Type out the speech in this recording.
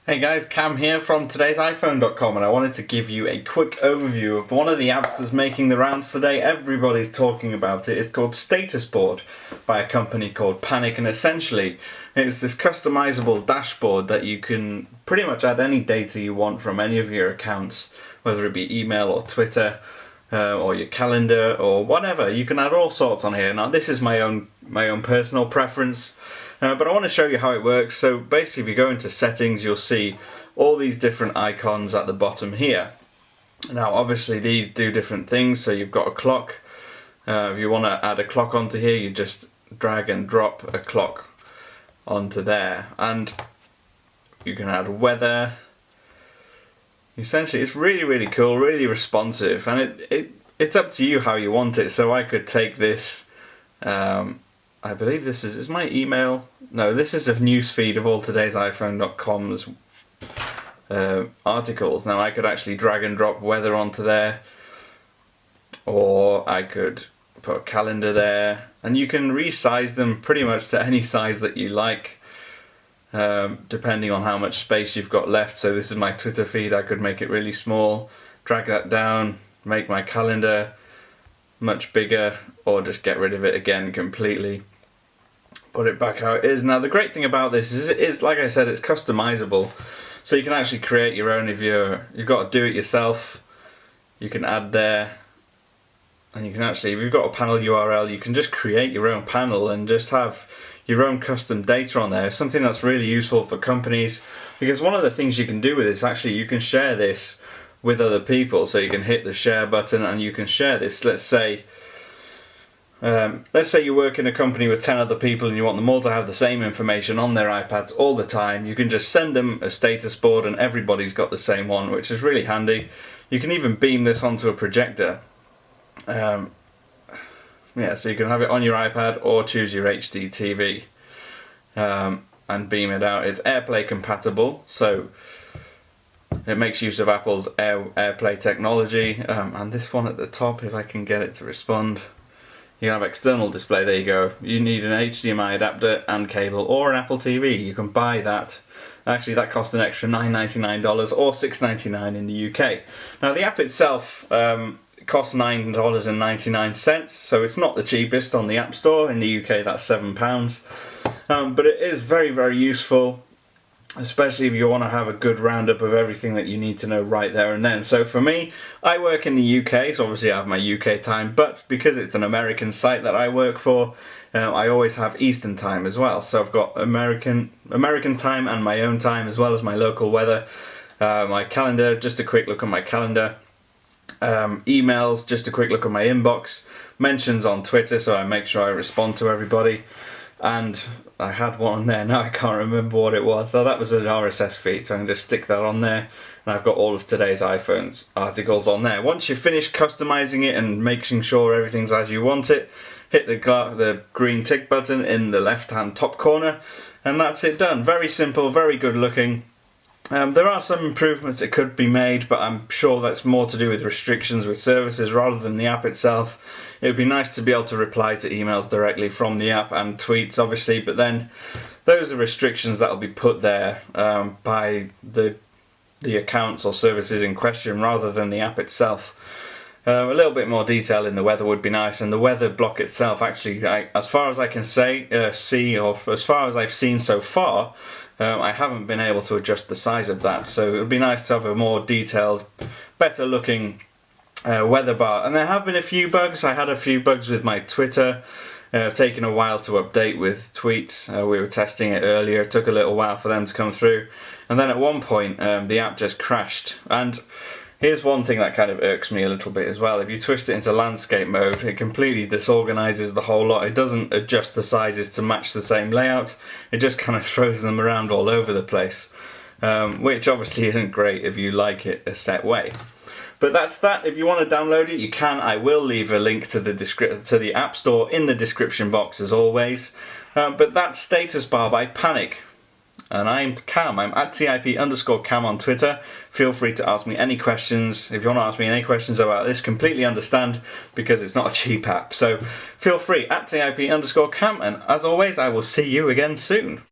Hey guys, Cam here from today'siphone.com, and I wanted to give you a quick overview of one of the apps that's making the rounds today. Everybody's talking about it. It's called Status Board by a company called Panic, and essentially it's this customizable dashboard that you can pretty much add any data you want from any of your accounts, whether it be email or Twitter or your calendar or whatever. You can add all sorts on here. Now this is my own personal preference. But I want to show you how it works. So basically, if you go into settings, you'll see all these different icons at the bottom here. Now obviously these do different things. So you've got a clock. If you want to add a clock onto here, you just drag and drop a clock onto there, and you can add weather. Essentially it's really cool, really responsive, and it's up to you how you want it. So I could take this, I believe this is my email. No, this is the news feed of all today'siphone.com's articles. Now I could actually drag and drop weather onto there, or I could put a calendar there, and you can resize them pretty much to any size that you like, depending on how much space you've got left. So this is my Twitter feed. I could make it really small, drag that down, make my calendar much bigger, or just get rid of it again completely, put it back how it is. Now the great thing about this is like I said, it's customizable, so you can actually create your own. If you've got to do it yourself, you can add there, and you can actually, if you've got a panel URL, you can just create your own panel and just have your own custom data on there. Something that's really useful for companies, because one of the things you can do with this, actually you can share this with other people. So you can hit the share button and you can share this. Let's say you work in a company with 10 other people and you want them all to have the same information on their iPads all the time. You can just send them a status board and everybody's got the same one, which is really handy. You can even beam this onto a projector. Yeah, so you can have it on your iPad or choose your HD TV and beam it out. It's AirPlay compatible, so it makes use of Apple's AirPlay technology. And this one at the top, if I can get it to respond, you have external display. There you go. You need an HDMI adapter and cable or an Apple TV. You can buy that. Actually, that costs an extra $9.99 or $6.99 in the UK. Now the app itself costs $9.99, so it's not the cheapest on the App Store. In the UK that's £7. But it is very useful, especially if you want to have a good roundup of everything that you need to know right there and then. So for me, I work in the UK, so obviously I have my UK time, but because it's an American site that I work for, I always have Eastern time as well. So I've got American time and my own time, as well as my local weather, my calendar, just a quick look at my calendar, emails, just a quick look at my inbox, mentions on Twitter, so I make sure I respond to everybody. And I had one there, now I can't remember what it was. So that was an RSS feed, so I can just stick that on there, and I've got all of today's iPhone's articles on there. Once you've finished customizing it and making sure everything's as you want it, hit the green tick button in the left hand top corner, and that's it done. Very simple, very good looking. There are some improvements that could be made, but I'm sure that's more to do with restrictions with services rather than the app itself. It would be nice to be able to reply to emails directly from the app, and tweets obviously, but then those are restrictions that will be put there by the accounts or services in question rather than the app itself. A little bit more detail in the weather would be nice, and the weather block itself, actually, as far as I can see, or as far as I've seen so far, I haven't been able to adjust the size of that, so it would be nice to have a more detailed, better looking weather bar. And there have been a few bugs. I had a few bugs with my Twitter, taken a while to update with tweets. We were testing it earlier, it took a little while for them to come through, and then at one point the app just crashed. And here's one thing that kind of irks me a little bit as well. If you twist it into landscape mode, it completely disorganizes the whole lot. It doesn't adjust the sizes to match the same layout. It just kind of throws them around all over the place, which obviously isn't great if you like it a set way. But that's that. If you want to download it, you can. I will leave a link to the App Store in the description box as always. But that's Status Bar by Panic. And I'm Cam. I'm at TIP_Cam on Twitter. Feel free to ask me any questions. If you want to ask me any questions about this, completely understand, because it's not a cheap app. So feel free at TIP_Cam, and as always, I will see you again soon.